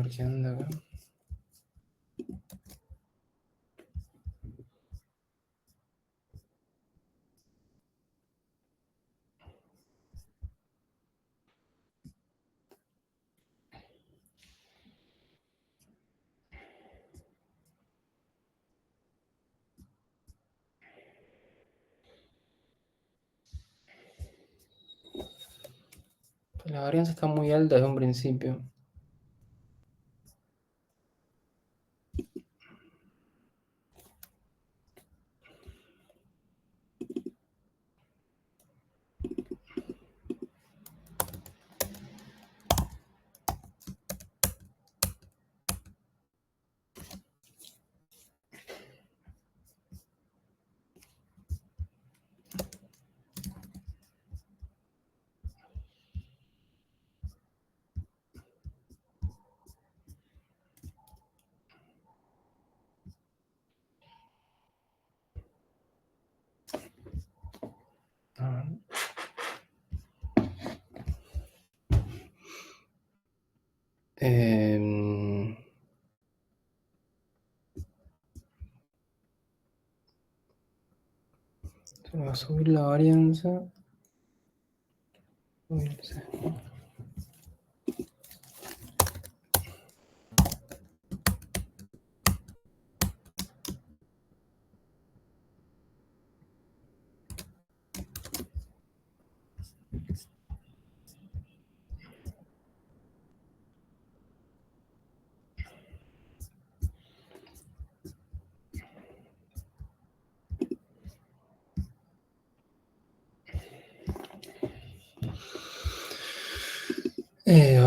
ver qué anda acá. La varianza está muy alta desde un principio. A ver. Se va a subir la varianza. Subirse.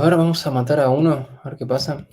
Ahora vamos a matar a uno, a ver qué pasa.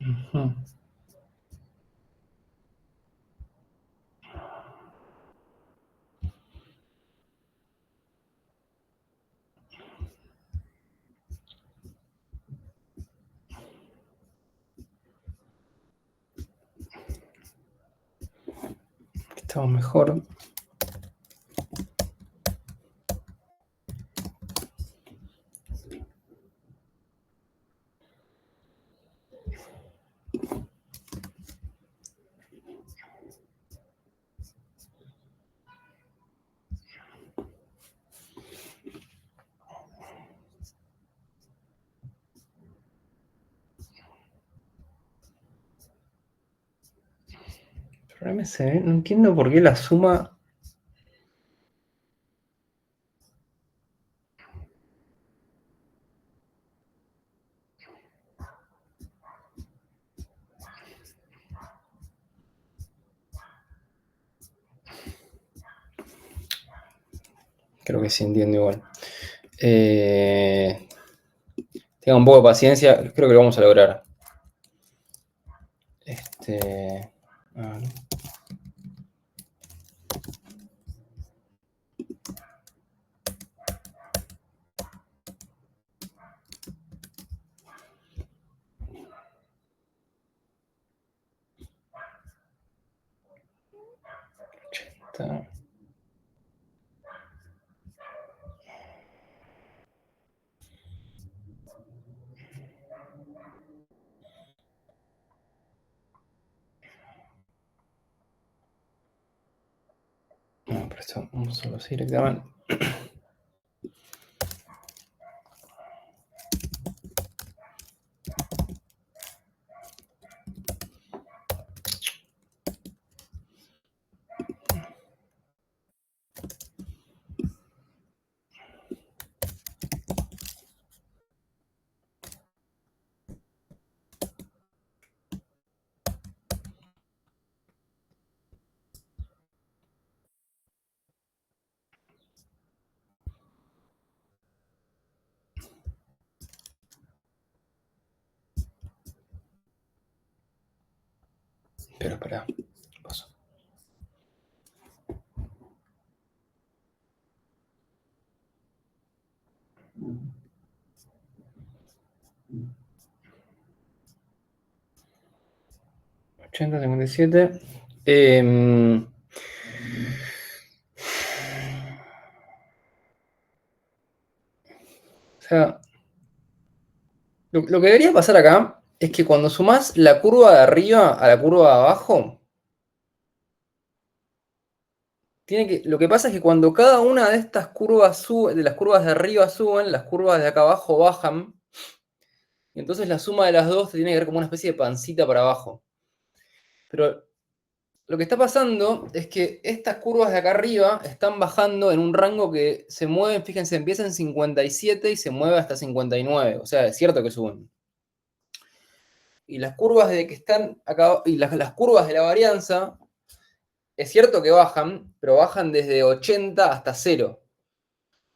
Ujú. Estamos mejor. El problema es, no entiendo por qué la suma. Creo que sí entiendo igual. Tenga un poco de paciencia, creo que lo vamos a lograr. A ver. Está. No, pero esto vamos a lo así directamente. Pero espera, ¿qué pasó? $80.57. O sea, lo que debería pasar acá es que cuando sumás la curva de arriba a la curva de abajo, lo que pasa es que cuando cada una de estas curvas sube, de las curvas de arriba suben, las curvas de acá abajo bajan, y entonces la suma de las dos te tiene que ver como una especie de pancita para abajo. Pero lo que está pasando es que estas curvas de acá arriba están bajando en un rango que se mueve, fíjense, empieza en 57 y se mueve hasta 59. O sea, es cierto que suben. Y las curvas de que están acá, y las curvas de la varianza, es cierto que bajan, pero bajan desde 80 hasta 0.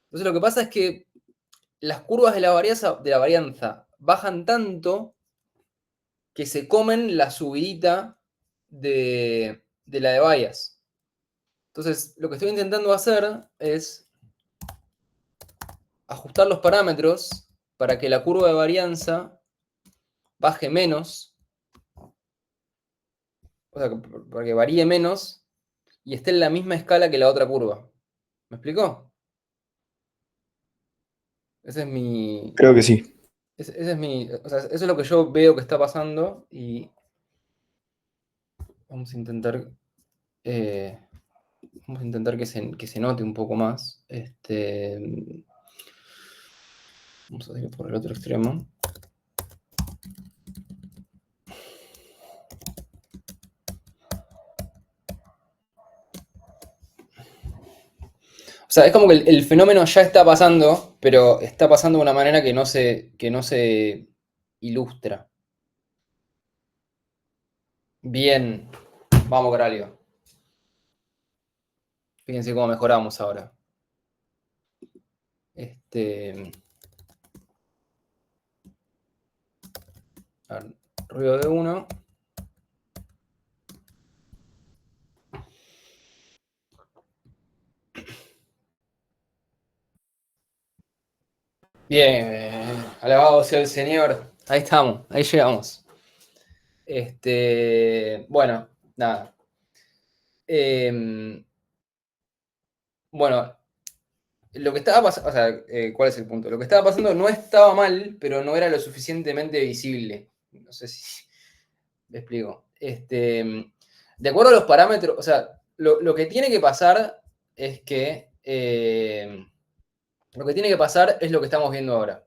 Entonces lo que pasa es que las curvas de la varianza bajan tanto que se comen la subidita de la de Bayes. Entonces, lo que estoy intentando hacer es ajustar los parámetros para que la curva de varianza baje menos, o sea, para que varíe menos y esté en la misma escala que la otra curva. ¿Me explicó? Ese es mi. Creo que sí. Ese es mi. O sea, eso es lo que yo veo que está pasando y vamos a intentar. Vamos a intentar que se note un poco más. Vamos a ir por el otro extremo. O sea, es como que el fenómeno ya está pasando, pero está pasando de una manera que no se ilustra. Bien, vamos, Coralio. Fíjense cómo mejoramos ahora. A ver, ruido de 1. Bien, alabado sea el Señor. Ahí estamos, ahí llegamos. Bueno, nada. Bueno, lo que estaba pasando, o sea, ¿cuál es el punto? Lo que estaba pasando no estaba mal, pero no era lo suficientemente visible. No sé si me explico. De acuerdo a los parámetros, o sea, lo que tiene que pasar es que lo que tiene que pasar es lo que estamos viendo ahora.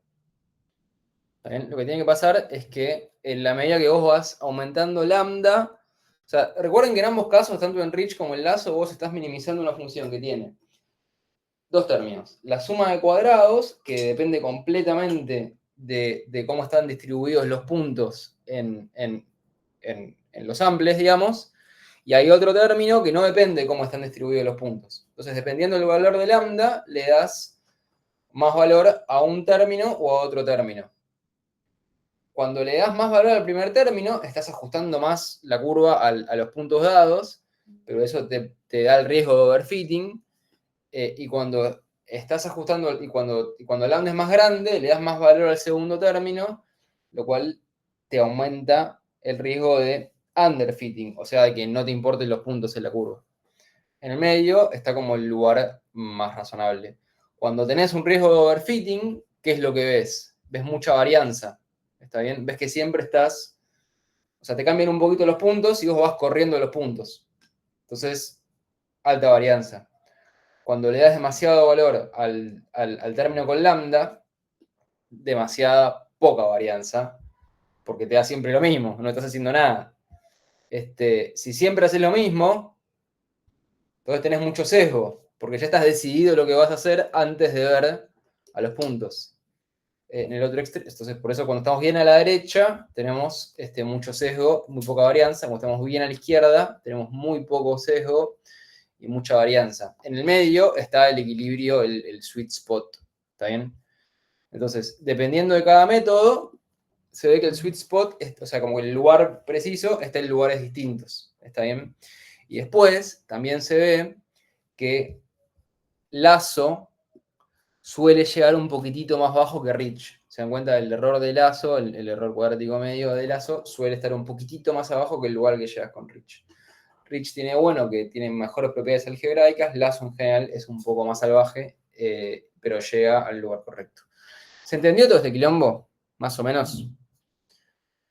¿Está bien? Lo que tiene que pasar es que en la medida que vos vas aumentando lambda, o sea, recuerden que en ambos casos, tanto en Rich como en Lazo, vos estás minimizando una función que tiene dos términos. La suma de cuadrados, que depende completamente de cómo están distribuidos los puntos en los samples, digamos. Y hay otro término que no depende de cómo están distribuidos los puntos. Entonces, dependiendo del valor de lambda, le das más valor a un término o a otro término. Cuando le das más valor al primer término, estás ajustando más la curva a los puntos dados, pero eso te da el riesgo de overfitting. Y cuando estás ajustando, y cuando lambda es más grande, le das más valor al segundo término, lo cual te aumenta el riesgo de underfitting, o sea, de que no te importen los puntos en la curva. En el medio está como el lugar más razonable. Cuando tenés un riesgo de overfitting, ¿qué es lo que ves? Ves mucha varianza, ¿está bien? Ves que siempre estás, o sea, te cambian un poquito los puntos y vos vas corriendo los puntos. Entonces, alta varianza. Cuando le das demasiado valor al término con lambda, demasiada poca varianza, porque te da siempre lo mismo, no estás haciendo nada. Si siempre haces lo mismo, entonces tenés mucho sesgo, porque ya estás decidido lo que vas a hacer antes de ver a los puntos. En el otro extremo, entonces por eso cuando estamos bien a la derecha tenemos mucho sesgo, muy poca varianza. Cuando estamos bien a la izquierda tenemos muy poco sesgo y mucha varianza. En el medio está el equilibrio, el sweet spot, ¿está bien? Entonces, dependiendo de cada método, se ve que el sweet spot, o sea, como el lugar preciso, está en lugares distintos. ¿Está bien? Y después también se ve que Lazo suele llegar un poquitito más bajo que Rich. Se dan cuenta del error de Lazo, el error cuadrático medio de Lazo, suele estar un poquitito más abajo que el lugar que llegas con Rich. Rich tiene bueno, que tiene mejores propiedades algebraicas, Lazo en general es un poco más salvaje, pero llega al lugar correcto. ¿Se entendió todo este quilombo? Más o menos.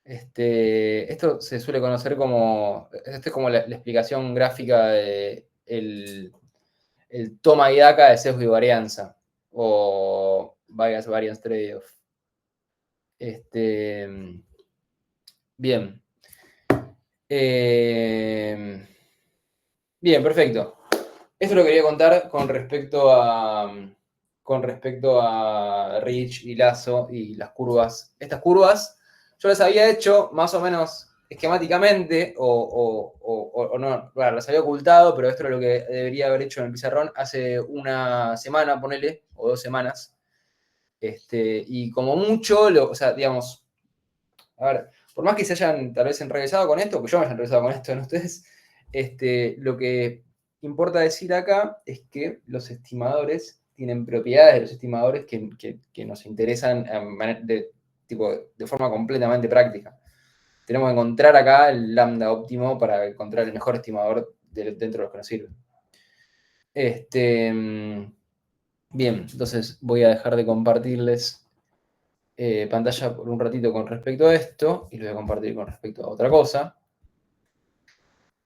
Esto se suele conocer como, esto es como la explicación gráfica de el toma y daca de sesgo y varianza, o bias variance trade-off. Bien. Bien, perfecto. Esto lo quería contar con respecto a Rich y Lazo y las curvas. Estas curvas yo las había hecho más o menos esquemáticamente o no, bueno, las había ocultado, pero esto es lo que debería haber hecho en el pizarrón hace una semana, ponele, o 2 semanas. Y como mucho, o sea, digamos, a ver, por más que se hayan tal vez enrevesado con esto, que yo me haya enrevesado con esto en ustedes, lo que importa decir acá es que los estimadores tienen propiedades de los estimadores que nos interesan de forma completamente práctica. Tenemos que encontrar acá el lambda óptimo para encontrar el mejor estimador dentro de los que nos sirven. Bien, entonces voy a dejar de compartirles pantalla por un ratito con respecto a esto y lo voy a compartir con respecto a otra cosa.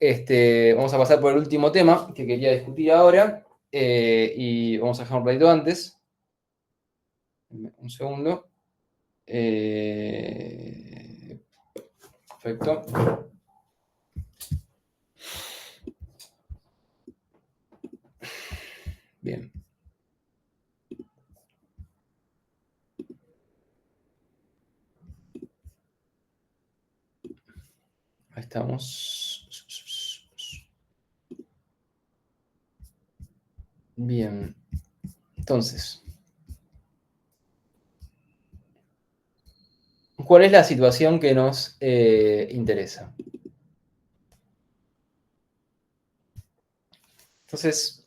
Vamos a pasar por el último tema que quería discutir ahora y vamos a dejar un ratito antes. Un segundo. Perfecto. Bien. Ahí estamos. Bien. Entonces, ¿cuál es la situación que nos interesa? Entonces,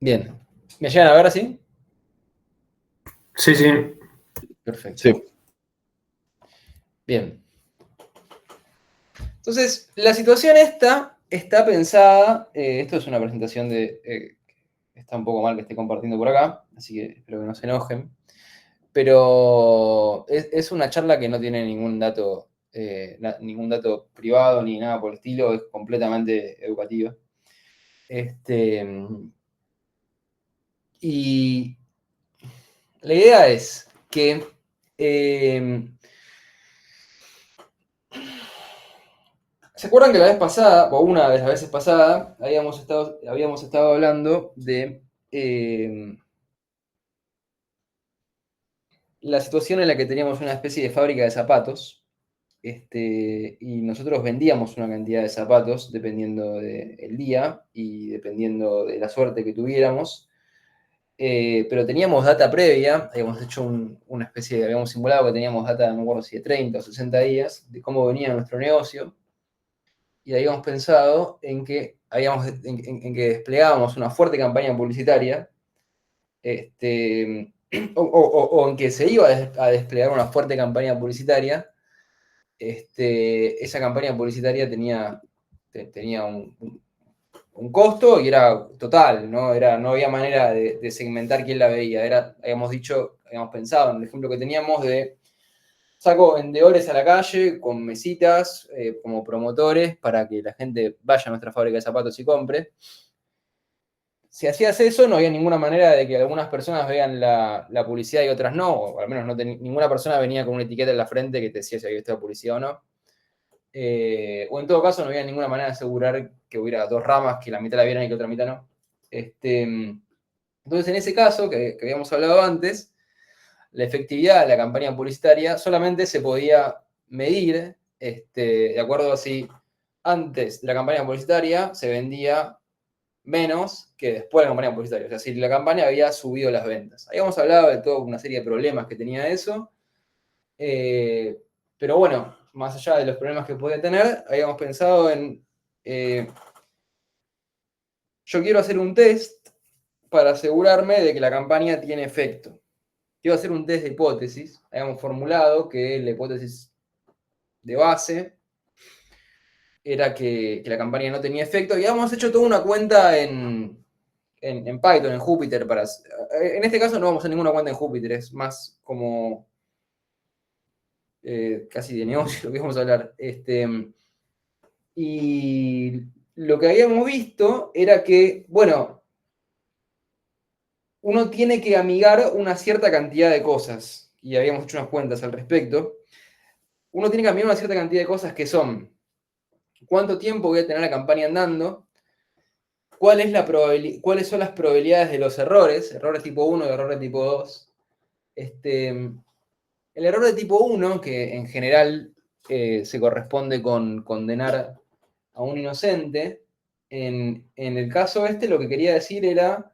bien. ¿Me llegan a ver así? Sí, sí. Perfecto. Sí. Bien. Entonces, la situación esta está pensada, esto es una presentación está un poco mal que esté compartiendo por acá, así que espero que no se enojen, pero es una charla que no tiene ningún dato privado ni nada por el estilo, es completamente educativa. Y la idea es que ¿se acuerdan que la vez pasada, o una de las veces pasadas, habíamos estado hablando de la situación en la que teníamos una especie de fábrica de zapatos, y nosotros vendíamos una cantidad de zapatos dependiendo del día y dependiendo de la suerte que tuviéramos, pero teníamos data previa, habíamos hecho una especie de, habíamos simulado que teníamos data, no me acuerdo si de 30 o 60 días, de cómo venía nuestro negocio, y habíamos pensado en que, en que desplegábamos una fuerte campaña publicitaria, o en que se iba a desplegar una fuerte campaña publicitaria. Esa campaña publicitaria tenía un costo y era total, ¿no? No había manera de segmentar quién la veía. Habíamos pensado en el ejemplo que teníamos de saco vendedores a la calle con mesitas como promotores para que la gente vaya a nuestra fábrica de zapatos y compre. Si hacías eso, no había ninguna manera de que algunas personas vean la publicidad y otras no, o al menos ninguna persona venía con una etiqueta en la frente que te decía si había visto la publicidad o no. O en todo caso, no había ninguna manera de asegurar que hubiera dos ramas, que la mitad la vieran y que otra mitad no. Entonces, en ese caso, que habíamos hablado antes, la efectividad de la campaña publicitaria solamente se podía medir de acuerdo a si antes de la campaña publicitaria se vendía menos que después de la campaña publicitaria. O sea, si la campaña había subido las ventas. Habíamos hablado de toda una serie de problemas que tenía eso. Pero bueno, más allá de los problemas que puede tener, habíamos pensado en... yo quiero hacer un test para asegurarme de que la campaña tiene efecto. Quiero hacer un test de hipótesis. Habíamos formulado que la hipótesis de base era que la campaña no tenía efecto y habíamos hecho toda una cuenta en Python, en Jupyter. En este caso no vamos a hacer ninguna cuenta en Jupyter, es más como casi de negocio lo que vamos a hablar. Y lo que habíamos visto era que, bueno, uno tiene que amigar una cierta cantidad de cosas, y habíamos hecho unas cuentas al respecto. Uno tiene que amigar una cierta cantidad de cosas que son: ¿cuánto tiempo voy a tener la campaña andando? ¿Cuáles son las probabilidades de los errores? Errores tipo 1 y errores tipo 2. El error de tipo 1, que en general se corresponde con condenar a un inocente, en el caso lo que quería decir era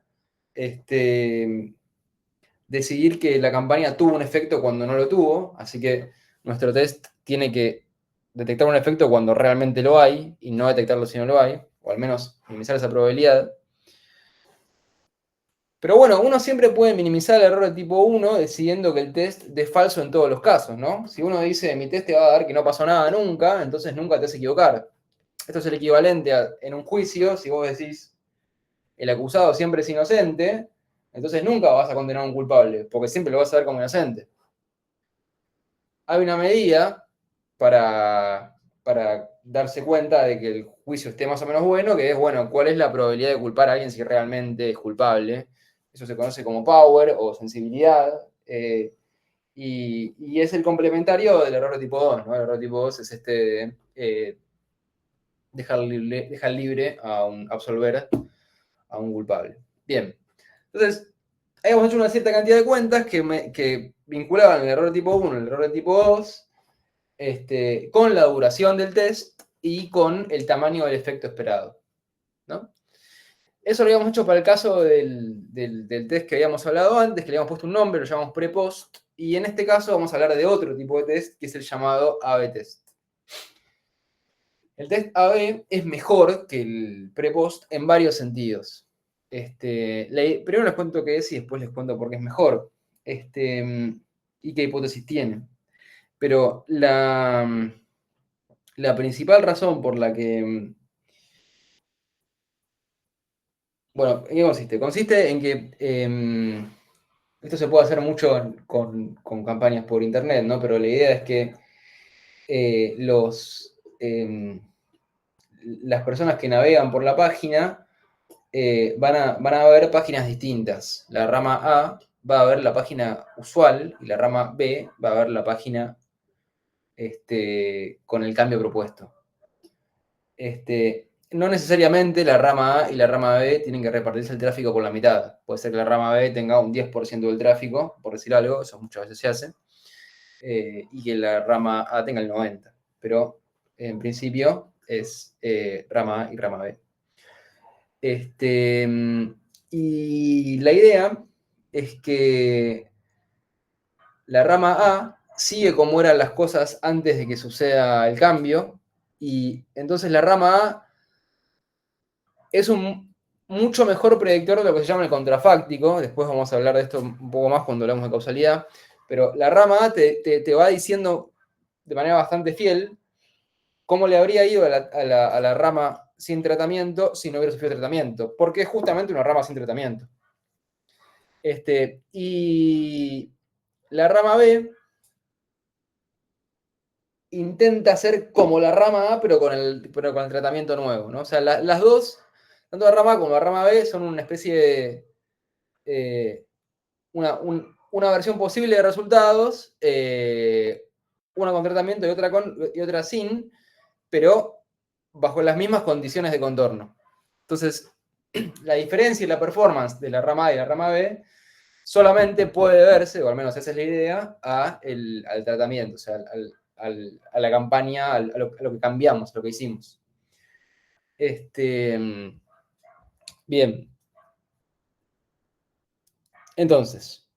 decidir que la campaña tuvo un efecto cuando no lo tuvo, así que nuestro test tiene que detectar un efecto cuando realmente lo hay y no detectarlo si no lo hay, o al menos minimizar esa probabilidad. Pero bueno, uno siempre puede minimizar el error de tipo 1 decidiendo que el test dé falso en todos los casos, ¿no? Si uno dice, mi test te va a dar que no pasó nada nunca, entonces nunca te vas a equivocar. Esto es el equivalente a, en un juicio, si vos decís, el acusado siempre es inocente, entonces nunca vas a condenar a un culpable, porque siempre lo vas a ver como inocente. Hay una medida para darse cuenta de que el juicio esté más o menos bueno, que es, bueno, ¿cuál es la probabilidad de culpar a alguien si realmente es culpable? Eso se conoce como power o sensibilidad, y es el complementario del error de tipo 2, ¿no? El error de tipo 2 es dejar libre a un absolver a un culpable. Bien, entonces, habíamos hecho una cierta cantidad de cuentas que vinculaban el error de tipo 1 y el error de tipo 2 con la duración del test y con el tamaño del efecto esperado, ¿no? Eso lo habíamos hecho para el caso del test que habíamos hablado antes, que le habíamos puesto un nombre, lo llamamos pre-post, y en este caso vamos a hablar de otro tipo de test, que es el llamado A/B test. El test A/B es mejor que el pre-post en varios sentidos. Primero les cuento qué es y después les cuento por qué es mejor, y qué hipótesis tiene. Pero la principal razón por la que... Bueno, ¿en qué consiste? Consiste en que esto se puede hacer mucho con campañas por internet, ¿no? Pero la idea es que las personas que navegan por la página van a ver páginas distintas. La rama A va a ver la página usual y la rama B va a ver la página con el cambio propuesto. No necesariamente la rama A y la rama B tienen que repartirse el tráfico por la mitad. Puede ser que la rama B tenga un 10% del tráfico, por decir algo, eso muchas veces se hace, y que la rama A tenga el 90%. Pero en principio es rama A y rama B. Y la idea es que la rama A sigue como eran las cosas antes de que suceda el cambio, y entonces la rama A es un mucho mejor predictor de lo que se llama el contrafáctico. Después vamos a hablar de esto un poco más cuando hablamos de causalidad. Pero la rama A te va diciendo de manera bastante fiel cómo le habría ido a la rama sin tratamiento si no hubiera sufrido tratamiento. Porque es justamente una rama sin tratamiento. Y la rama B intenta ser como la rama A, pero con el tratamiento nuevo, ¿no? O sea, las dos, tanto la rama A como la rama B, son una especie de una versión posible de resultados, una con tratamiento y otra sin, pero bajo las mismas condiciones de contorno. Entonces, la diferencia y la performance de la rama A y la rama B solamente puede verse, o al menos esa es la idea, al tratamiento, o sea, a la campaña, a lo que cambiamos, a lo que hicimos. Bien. Entonces,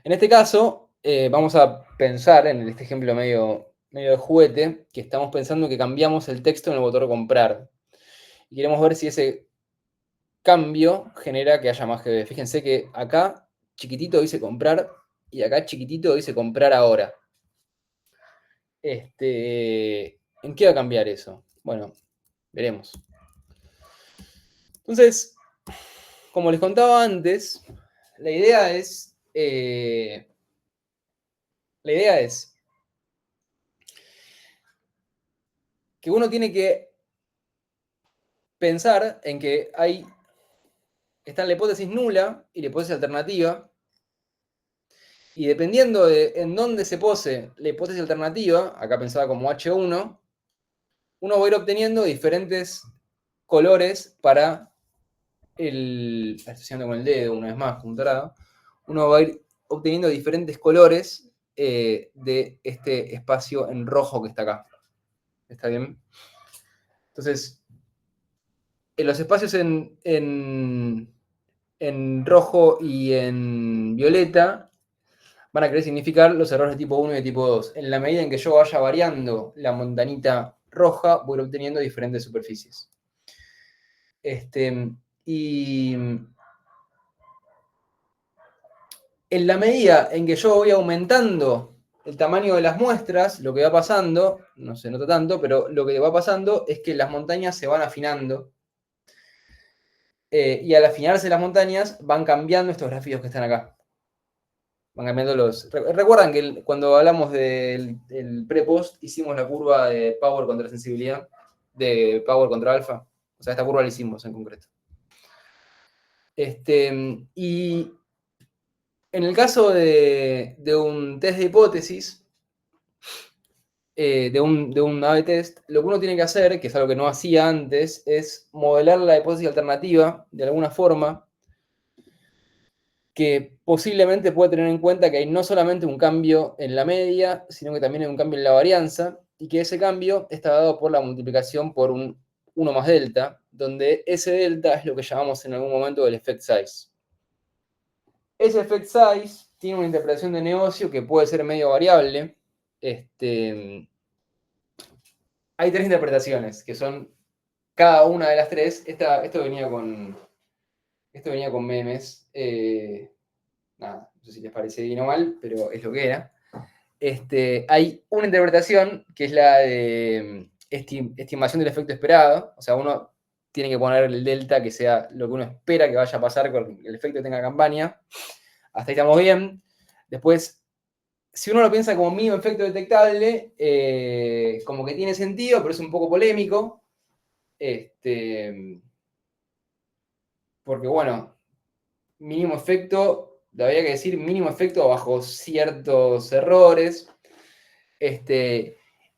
en este caso, vamos a pensar en este ejemplo medio de juguete, que estamos pensando que cambiamos el texto en el botón comprar. Y queremos ver si ese cambio genera que haya más GB. Fíjense que acá chiquitito dice comprar y acá chiquitito dice comprar ahora. ¿En qué va a cambiar eso? Bueno, veremos. Entonces, como les contaba antes, la idea es que uno tiene que pensar en que está la hipótesis nula y la hipótesis alternativa, y dependiendo de en dónde se pose la hipótesis alternativa, acá pensada como H1, uno va a ir obteniendo diferentes colores para estoy haciendo con el dedo una vez más, como un tarado, uno va a ir obteniendo diferentes colores de este espacio en rojo que está acá. ¿Está bien? Entonces, los espacios en rojo y en violeta van a querer significar los errores de tipo 1 y de tipo 2. En la medida en que yo vaya variando la montanita roja, voy obteniendo diferentes superficies. Y en la medida en que yo voy aumentando el tamaño de las muestras, lo que va pasando, no se nota tanto, pero lo que va pasando es que las montañas se van afinando. Y al afinarse las montañas, van cambiando estos gráficos que están acá. Van cambiando los. Recuerdan que cuando hablamos del pre-post, hicimos la curva de power contra sensibilidad, de power contra alfa. O sea, esta curva la hicimos en concreto. Y en el caso de un test de hipótesis, de un A/B test, lo que uno tiene que hacer, que es algo que no hacía antes, es modelar la hipótesis alternativa de alguna forma que posiblemente puede tener en cuenta que hay no solamente un cambio en la media, sino que también hay un cambio en la varianza, y que ese cambio está dado por la multiplicación por un 1 más delta, donde ese delta es lo que llamamos en algún momento el effect size. Ese effect size tiene una interpretación de negocio que puede ser medio variable. Hay tres interpretaciones, que son cada una de las tres. Esto venía con memes. Nada, no sé si les parece bien o mal, pero es lo que era. Hay una interpretación que es la de estimación del efecto esperado. O sea, uno tiene que poner el delta que sea lo que uno espera que vaya a pasar con el efecto que tenga campaña. Hasta ahí estamos bien. Después, si uno lo piensa como mínimo efecto detectable, como que tiene sentido, pero es un poco polémico. Porque, bueno, mínimo efecto, habría que decir mínimo efecto bajo ciertos errores.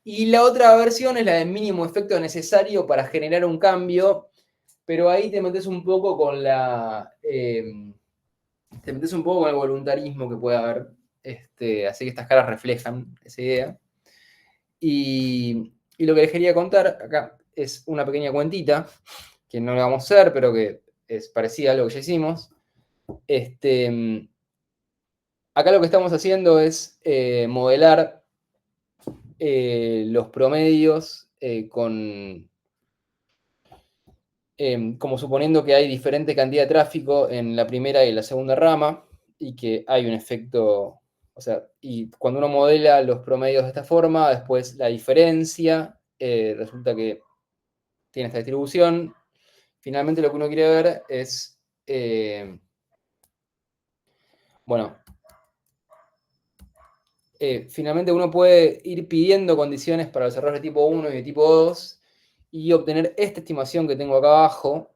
Y la otra versión es la de mínimo efecto necesario para generar un cambio, pero ahí te metes un poco con te metes un poco con el voluntarismo que puede haber. Así que estas caras reflejan esa idea. Y lo que les quería contar acá es una pequeña cuentita, que no la vamos a hacer, pero que es parecida a lo que ya hicimos. Acá lo que estamos haciendo es modelar los promedios como suponiendo que hay diferente cantidad de tráfico en la primera y la segunda rama y que hay un efecto, o sea, y cuando uno modela los promedios de esta forma, después la diferencia, resulta que tiene esta distribución. Finalmente lo que uno quiere ver es, bueno, finalmente uno puede ir pidiendo condiciones para los errores de tipo 1 y de tipo 2 y obtener esta estimación que tengo acá abajo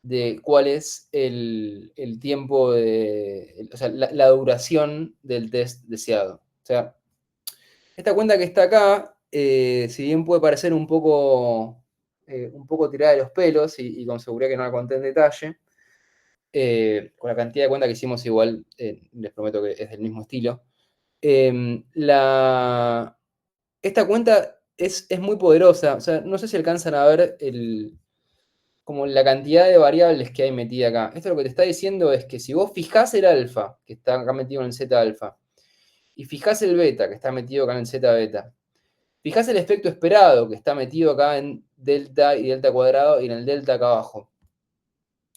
de cuál es el tiempo o sea, la duración del test deseado. O sea, esta cuenta que está acá, si bien puede parecer un poco tirada de los pelos y con seguridad que no la conté en detalle, con la cantidad de cuentas que hicimos igual, les prometo que es del mismo estilo. La esta cuenta es muy poderosa. O sea, no sé si alcanzan a ver como la cantidad de variables que hay metida acá. Esto lo que te está diciendo es que si vos fijás el alfa, que está acá metido en el zeta alfa, y fijás el beta, que está metido acá en el zeta beta, fijás el efecto esperado, que está metido acá en delta y delta cuadrado, y en el delta acá abajo.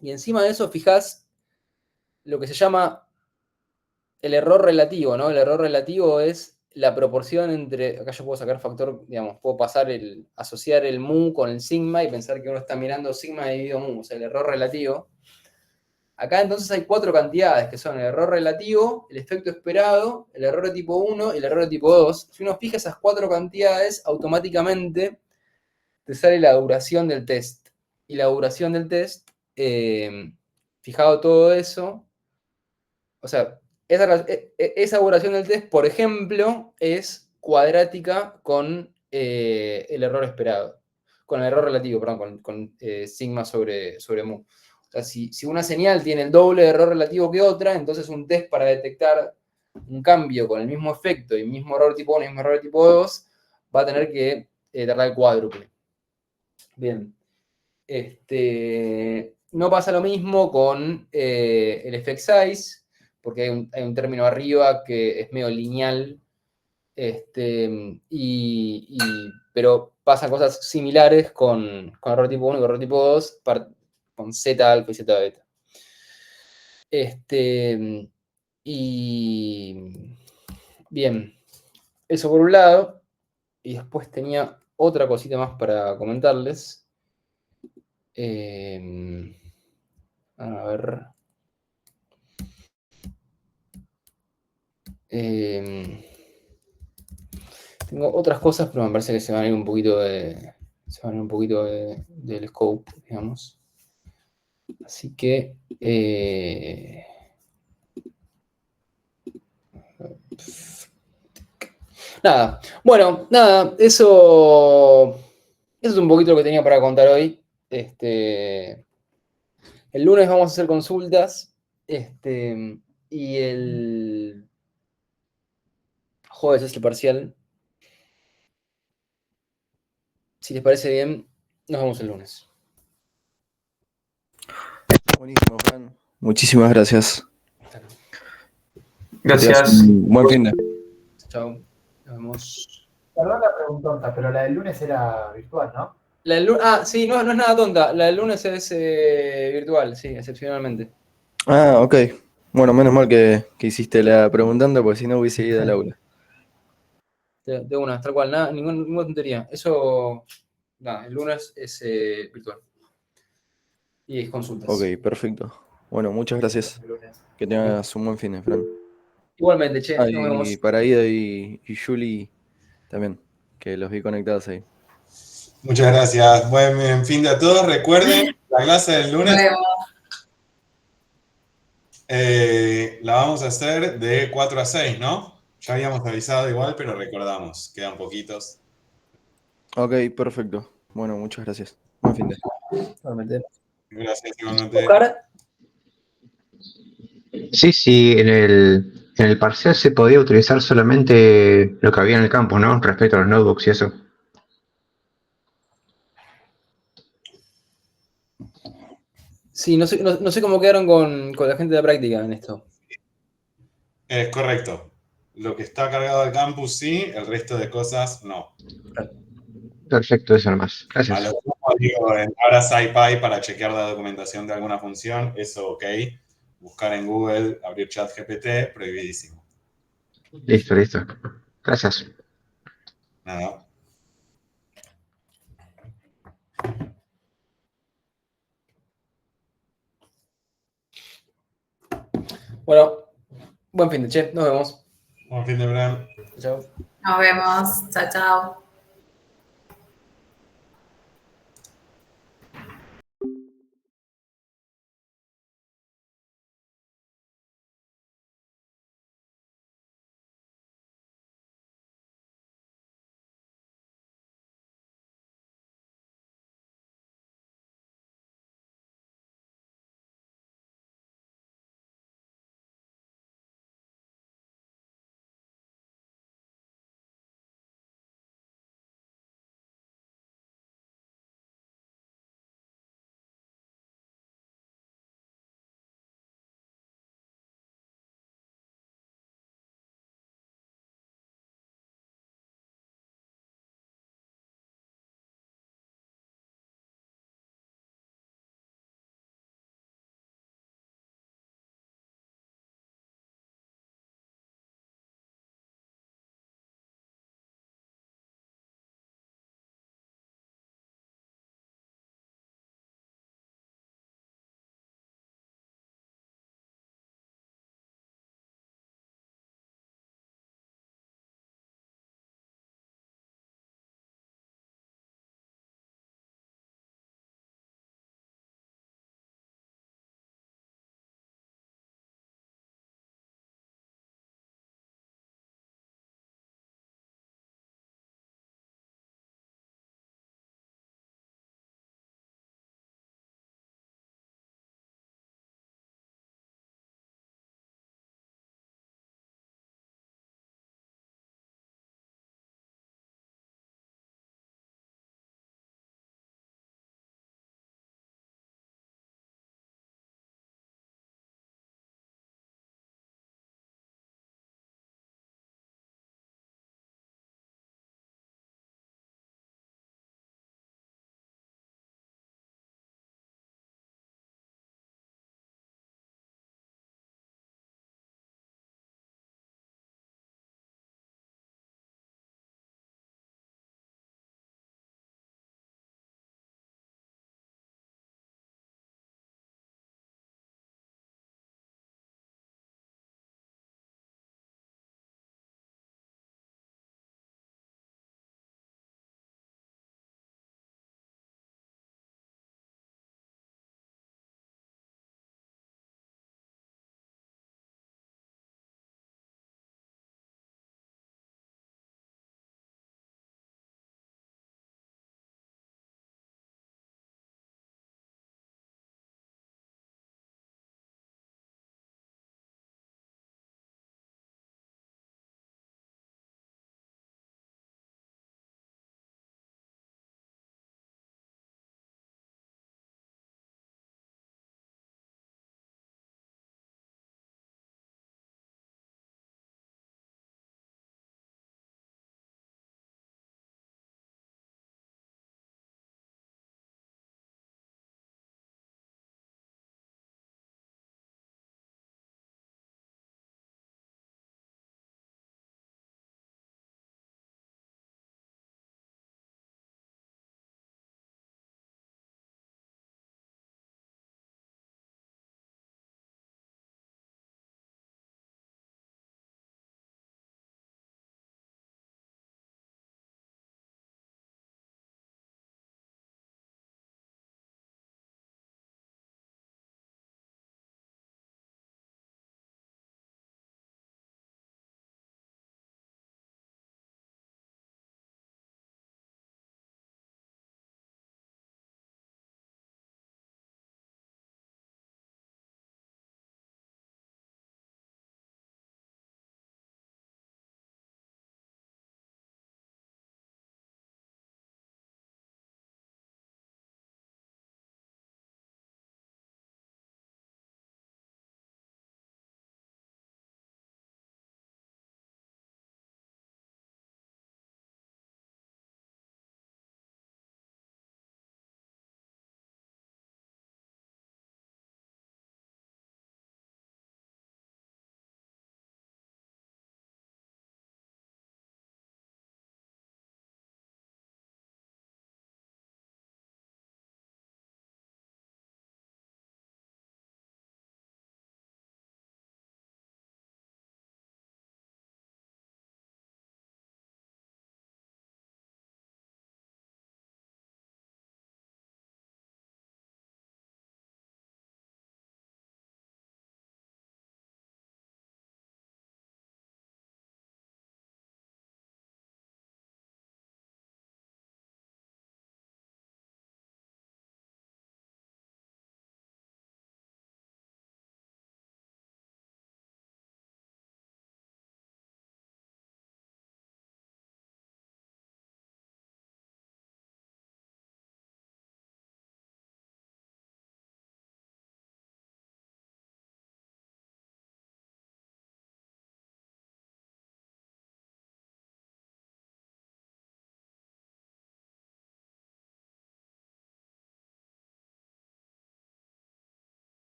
Y encima de eso fijás lo que se llama el error relativo, ¿no? El error relativo es la proporción entre, acá yo puedo sacar factor, digamos, puedo asociar el mu con el sigma y pensar que uno está mirando sigma dividido mu, o sea, el error relativo. Acá entonces hay 4 cantidades, que son el error relativo, el efecto esperado, el error de tipo 1 y el error de tipo 2. Si uno fija esas 4 cantidades, automáticamente te sale la duración del test. Y la duración del test, fijado todo eso, o sea, esa duración del test, por ejemplo, es cuadrática con el error esperado, con el error relativo, perdón, con sigma sobre mu. O sea, si una señal tiene el doble de error relativo que otra, entonces un test para detectar un cambio con el mismo efecto y mismo error tipo 1 y mismo error tipo 2 va a tener que tardar el cuádruple. Bien. No pasa lo mismo con el effect size, porque hay un término arriba que es medio lineal, pero pasan cosas similares con error tipo 1 y error tipo 2, con Z alfa y Z beta. Y bien, eso por un lado, y después tenía otra cosita más para comentarles. A ver. Tengo otras cosas, pero me parece que se van a ir un poquito del scope, digamos. Así que nada. Bueno, nada, eso es un poquito lo que tenía para contar hoy. El lunes vamos a hacer consultas. Y el jueves es el parcial. Si les parece bien, nos vemos el lunes. Buenísimo, Juan. Muchísimas gracias. Que tengas Gracias. un buen fin de. Chao. Nos vemos. Perdón la preguntonta, pero la del lunes era virtual, ¿no? Sí, no es nada tonta. La del lunes es virtual, sí, excepcionalmente. Ah, ok. Bueno, menos mal que hiciste la preguntando, porque si no hubiese ido al aula. De una, tal cual, nada, ninguna tontería. Eso, nada, el lunes es virtual. Y es consultas. Ok, perfecto. Bueno, muchas gracias. El lunes. Que tengas un buen fin de, Fran. Igualmente, che, Ah, nos vemos. y para Ida y Julie también, que los vi conectados ahí. Muchas gracias. Buen fin de a todos. Recuerden, la clase del lunes la vamos a hacer de 4 a 6, ¿no? Ya habíamos avisado igual, pero recordamos. Quedan poquitos. Ok, perfecto. Bueno, muchas gracias. Buen fin de. Igualmente. Gracias, igualmente. Oscar. Sí, en el parcial se podía utilizar solamente lo que había en el campus, ¿no? Respecto a los notebooks y eso. Sí, no sé cómo quedaron con la gente de la práctica en esto. Es correcto. Lo que está cargado al campus sí, el resto de cosas no. Perfecto, eso nomás. A Gracias. lo mejor digo, ahora SciPy para chequear la documentación de alguna función, eso ok. Buscar en Google, abrir ChatGPT, prohibidísimo. Listo. Gracias. Nada. Bueno, buen fin de, che, nos vemos. Buen fin de, Bran. Chao. Nos vemos. Chao, chao.